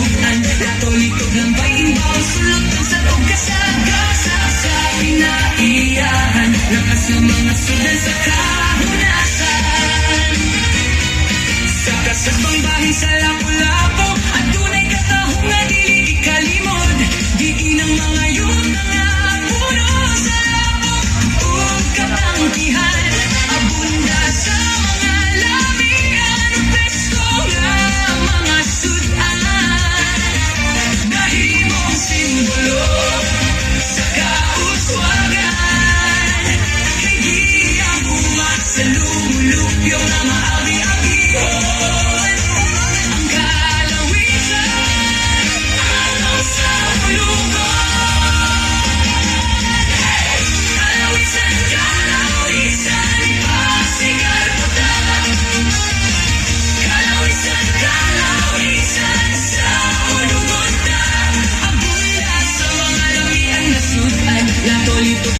kapunuan. Katoliko ng baimbaw, sulot ng sarong kasagasa sa pinaiyahan. Lakas ng mga sudan sa kahunasan. Sa kasabang bahin sa lapu-lapu, at tunay katahong nga dili ikalimod. Diin ang mga yun nga puno sa lapu, ug katangkihan. Abunda sa mga lamian, presko nga mga sudan. Nahimong simbolo sa kauswagan. Kay di ang bumak sa lumulupyo nga maawi